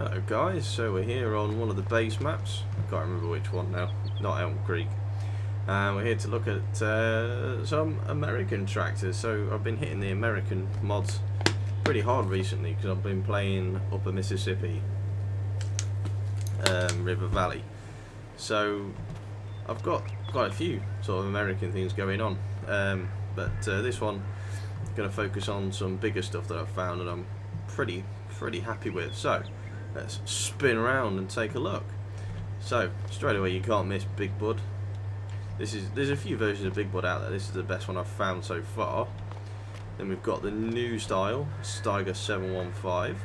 Hello guys, so we're here on one of the base maps. I can't remember which one now, not Elm Creek. We're here to look at some American tractors. So I've been hitting the American mods pretty hard recently because I've been playing Upper Mississippi River Valley. So I've got quite a few sort of American things going on, but this one I'm going to focus on some bigger stuff that I've found and I'm pretty happy with. So let's spin around and take a look. So straight away you can't miss Big Bud. There's a few versions of Big Bud out there. This is the best one I've found so far. Then we've got the new style Stiger 715,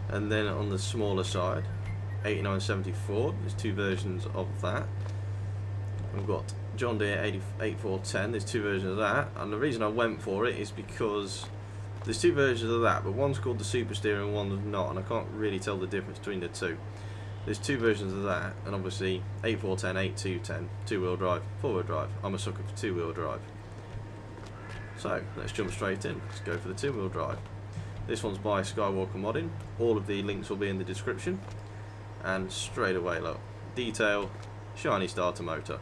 and then on the smaller side 8974. There's two versions of that. We've got John Deere 8410. There's two versions of that, and the reason I went for it is because there's two versions of that, but one's called the Super Steer and one's not, and I can't really tell the difference between the two. There's two versions of that, and obviously 8410, 8210, two-wheel drive, four-wheel drive. I'm a sucker for two-wheel drive. So let's jump straight in. Let's go for the two-wheel drive. This one's by Skywalker Modding. All of the links will be in the description. And straight away, look, detail, shiny starter motor.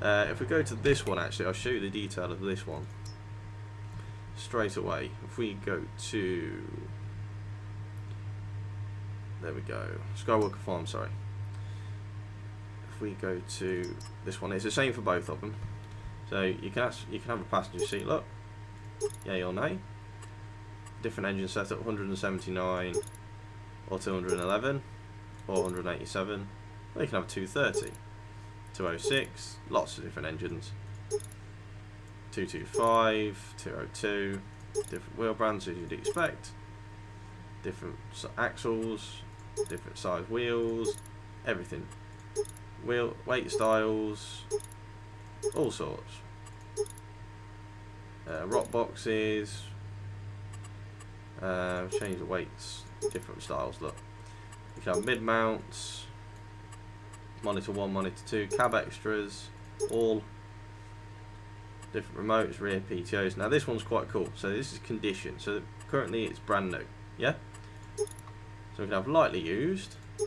If we go to this one, actually, I'll show you the detail of this one straight away. If we go to, there we go, Skywalker Farm, sorry. If we go to this one, it's the same for both of them. So you can have a passenger seat, look, yay or nay. Different engine setup, 179 or 211 or 187. Or you can have a 230, 206, lots of different engines. 225, 202, different wheel brands as you'd expect, different axles, different size wheels, everything, weight styles, all sorts, rock boxes, change the weights, different styles. Look, you can have mid mounts, monitor 1, monitor 2, cab extras, all different remotes, rear PTOs. Now this one's quite cool. So this is condition. So currently it's brand new. Yeah. So we can have lightly used. So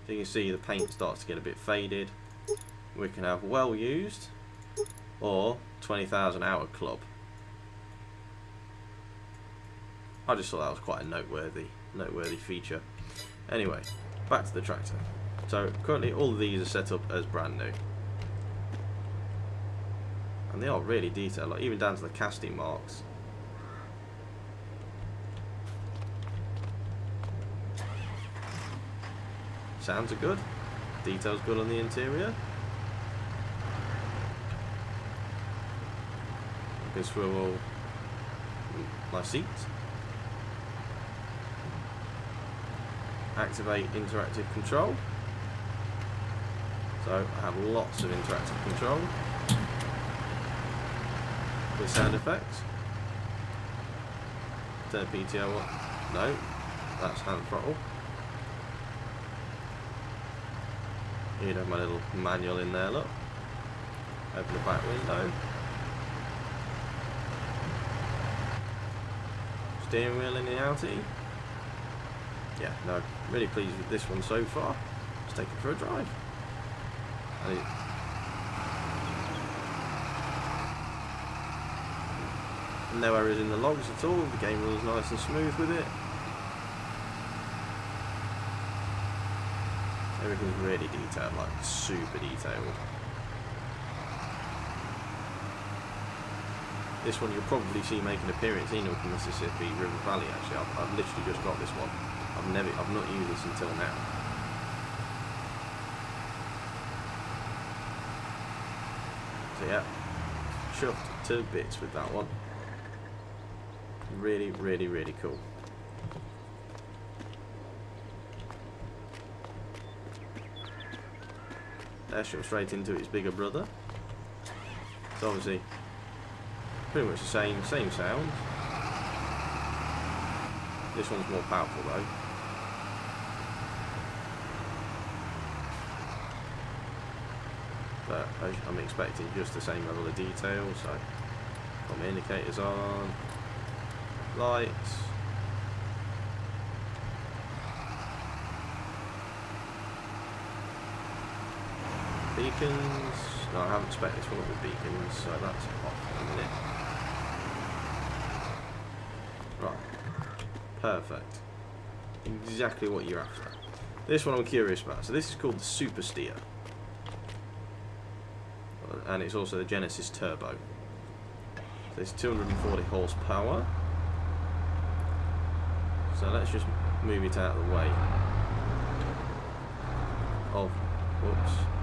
you can see the paint starts to get a bit faded. We can have well used, or 20,000 hour club. I just thought that was quite a noteworthy feature. Anyway, back to the tractor. So currently all of these are set up as brand new. And they are really detailed, like even down to the casting marks. Sounds are good. Details good on the interior. I can swivel my seats. Activate interactive control. So I have lots of interactive control with sound effects. Turn PTO on. No, that's hand throttle. You'd have my little manual in there, look. Open the back window. Steering wheel in the outie. Yeah, no, really pleased with this one so far. Let's take it for a drive. No errors in the logs at all. The game runs nice and smooth with it. Everything's really detailed, like super detailed. This one you'll probably see make an appearance in Upper Mississippi River Valley. Actually, I've literally just got this one. I've not used this until now. So yeah, chuffed to bits with that one. Really cool. Let's jump straight into its bigger brother. It's obviously pretty much the same sound. This one's more powerful though. But I'm expecting just the same level of detail, so got my indicators on, lights, beacons. No, I haven't spec this one up with beacons, so that's off in a minute. Right. Perfect. Exactly what you're after. This one I'm curious about. So this is called the Super Steer. And it's also the Genesis Turbo. So it's 240 horsepower. So let's just move it out of the way of,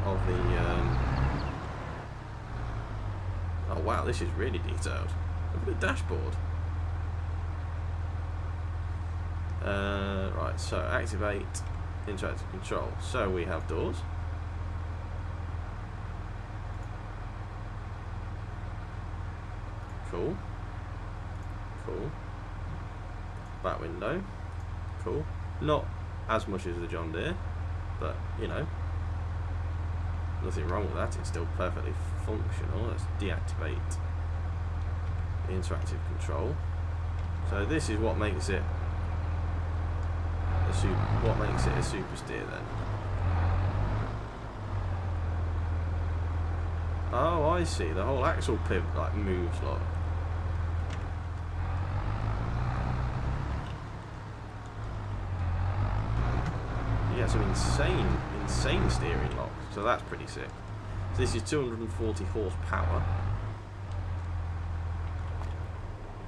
of the oh wow, this is really detailed. Look at the dashboard. Right, so activate interactive control. So we have doors. Cool. Cool. Back window. Cool. Not as much as the John Deere, but you know, nothing wrong with that. It's still perfectly functional. Let's deactivate the interactive control. So this is what makes it a super steer then. Oh, I see. The whole axle pivot like moves like. Yeah, some insane steering lock. So that's pretty sick. So this is 240 horsepower.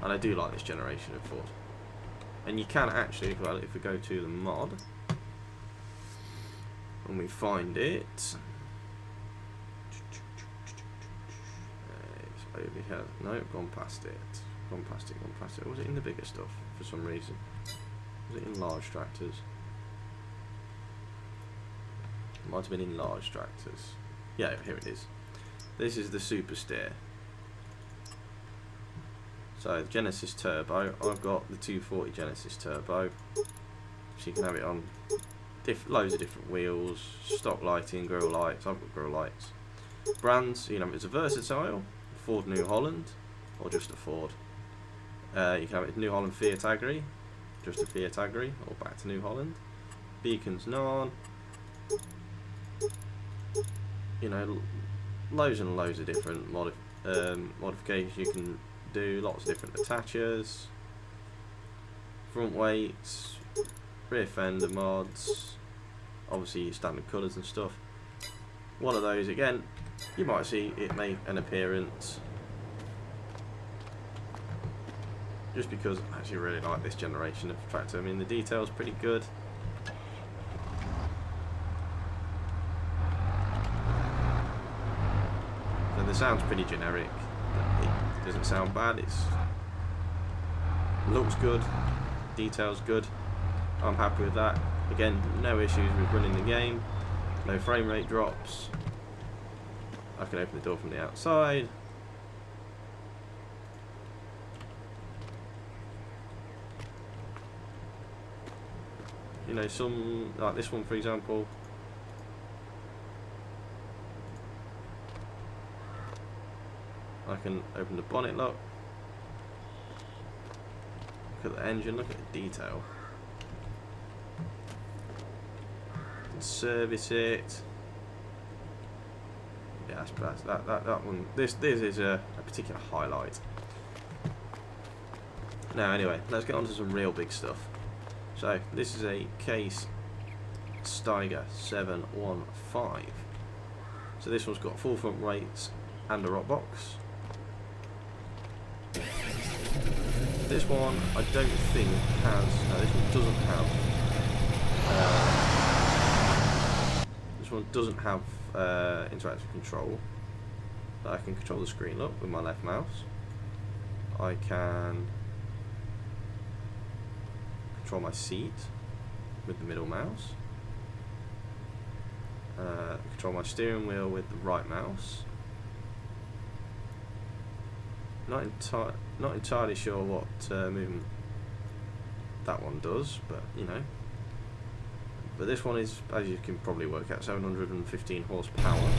And I do like this generation of Ford. And you can actually, well, if we go to the mod and we find it, it's over here. No, gone past it. Gone past it. Gone past it. Or was it in the bigger stuff for some reason? Was it in large tractors? It might have been in large tractors. Yeah, here it is. This is the Super Steer. So the Genesis Turbo, I've got the 240 Genesis Turbo, so you can have it on loads of different wheels, stock lighting, grill lights. I've got grill lights. Brands, you know, it's a versatile, Ford New Holland, or just a Ford. You can have it New Holland Fiat Agri, just a Fiat Agri, or back to New Holland. Beacons none. You know, loads and loads of different modifications you can do, lots of different attachers, front weights, rear fender mods, obviously your standard colours and stuff. One of those, again, you might see it make an appearance just because I actually really like this generation of tractor. I mean, the detail's pretty good. So the sound's pretty generic. It doesn't sound bad. It looks good. Detail's good. I'm happy with that. Again, no issues with running the game. No frame rate drops. I can open the door from the outside. You know, some like this one, for example. I can open the bonnet lock. Look at the engine, look at the detail. And service it. Yeah, that's that one. This is a particular highlight. Now anyway, let's get on to some real big stuff. So this is a Case Stiger 715. So this one's got full front weights and a rock box. This one I don't think has. No, this one doesn't have. This one doesn't have interactive control. But I can control the screen look with my left mouse. I can control my seat with the middle mouse. Control my steering wheel with the right mouse. Not entirely sure what movement that one does, but you know. But this one is, as you can probably work out, 715 horsepower.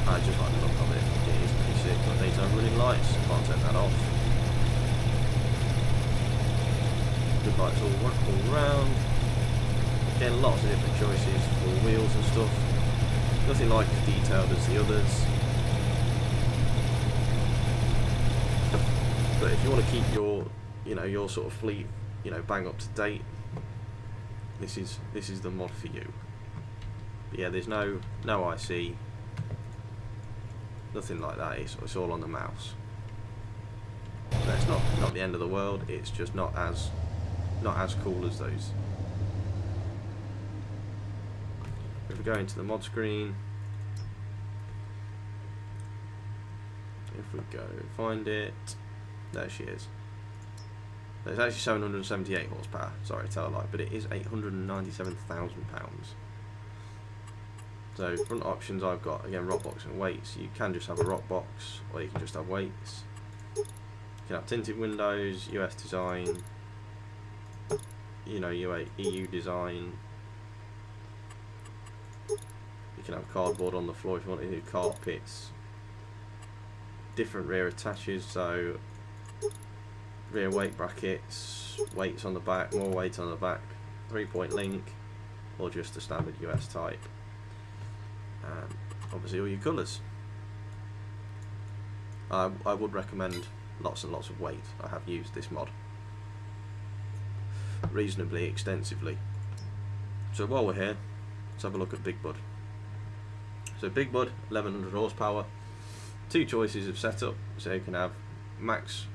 I just like the look of it. It is pretty sick. Got daytime running lights. Can't take that off. Good lights all round. Again, lots of different choices for wheels and stuff. Nothing like as detailed as the others. But if you want to keep your, your sort of fleet, bang up to date, this is the mod for you. But yeah, there's no IC, nothing like that. It's all on the mouse. But it's not the end of the world. It's just not as cool as those. If we go into the mod screen, if we go find it, there she is. So it's actually 778 horsepower. Sorry, tell a lie, but it is £897,000. So front options I've got, again, rock box and weights. You can just have a rock box, or you can just have weights. You can have tinted windows, US design, EU design. You can have cardboard on the floor if you want to do carpets. Different rear attaches, so rear weight brackets, weights on the back, more weight on the back, 3-point link, or just the standard US type. And obviously all your colours. I would recommend lots and lots of weight. I have used this mod reasonably extensively. So while we're here, let's have a look at Big Bud. So Big Bud, 1100 horsepower, two choices of setup. So you can have max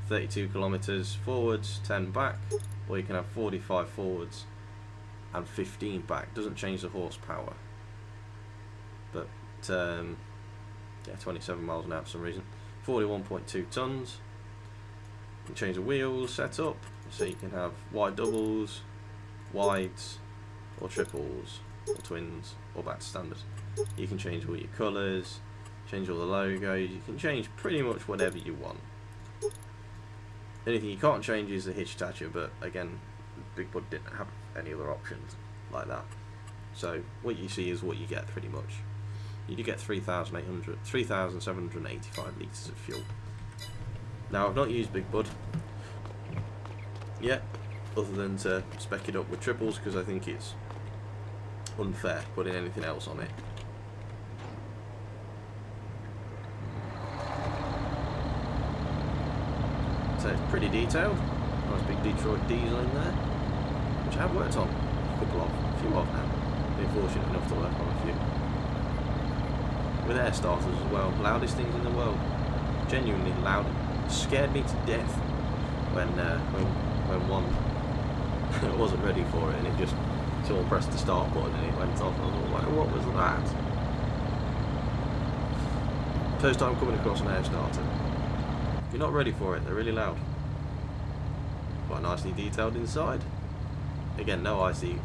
32 kilometers forwards, 10 back, or you can have 45 forwards and 15 back. Doesn't change the horsepower, but yeah, 27 miles an hour for some reason. 41.2 tons. You can change the wheels setup, so you can have wide doubles, wides, or triples, or twins, or back to standard. You can change all your colours, change all the logos. You can change pretty much whatever you want. Anything you can't change is the hitch attacher, but again, Big Bud didn't have any other options like that. So what you see is what you get pretty much. You do get 3,785 litres of fuel. Now I've not used Big Bud yet, other than to spec it up with triples, because I think it's unfair putting anything else on it. So it's pretty detailed. Nice big Detroit diesel in there, which I have worked on a few of now. Been fortunate enough to work on a few. With air starters as well. Loudest things in the world. Genuinely loud. Scared me to death when one I wasn't ready for it, and it just, someone pressed the start button and it went off, and I was like, what was that? First time coming across an air starter. If you're not ready for it, they're really loud. Quite nicely detailed inside. Again, no IC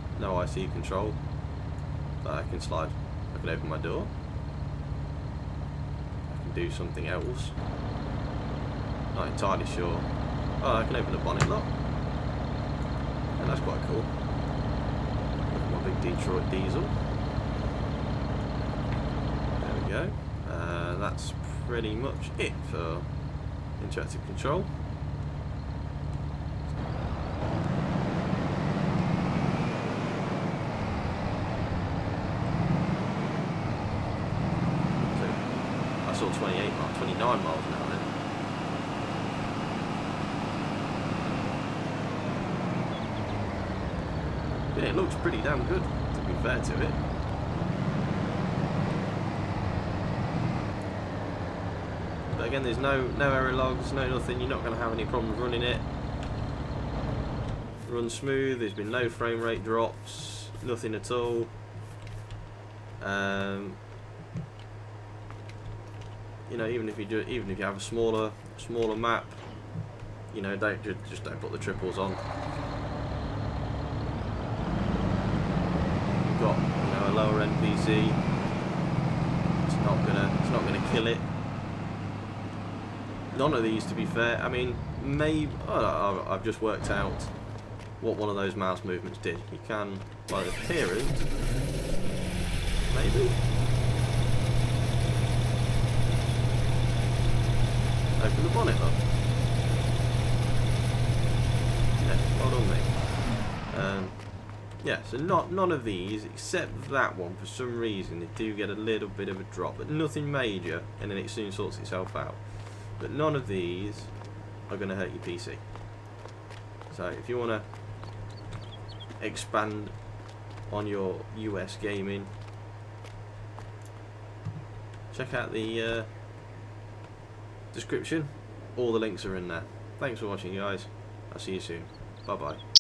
control, but I can slide. I can open my door. I can do something else. Not entirely sure. Oh, I can open the bonnet lock. And that's quite cool. Look at my big Detroit diesel. There we go. That's pretty much it for interactive control. So I saw 29 miles an hour then. Yeah, it looks pretty damn good, to be fair to it. But again, there's no error logs, no nothing. You're not going to have any problems running it. Runs smooth. There's been no frame rate drops, nothing at all. Even if you have a smaller map, just don't put the triples on. Got a lower NPC. It's not gonna kill it. None of these, to be fair. I mean, maybe I've just worked out what one of those mouse movements did. You can, by the appearance, maybe open the bonnet up. Yeah, well done, mate. Yeah, so none of these, except that one, for some reason, they do get a little bit of a drop, but nothing major, and then it soon sorts itself out. But none of these are going to hurt your PC. So if you want to expand on your US gaming, check out the description. All the links are in there. Thanks for watching, guys. I'll see you soon. Bye bye.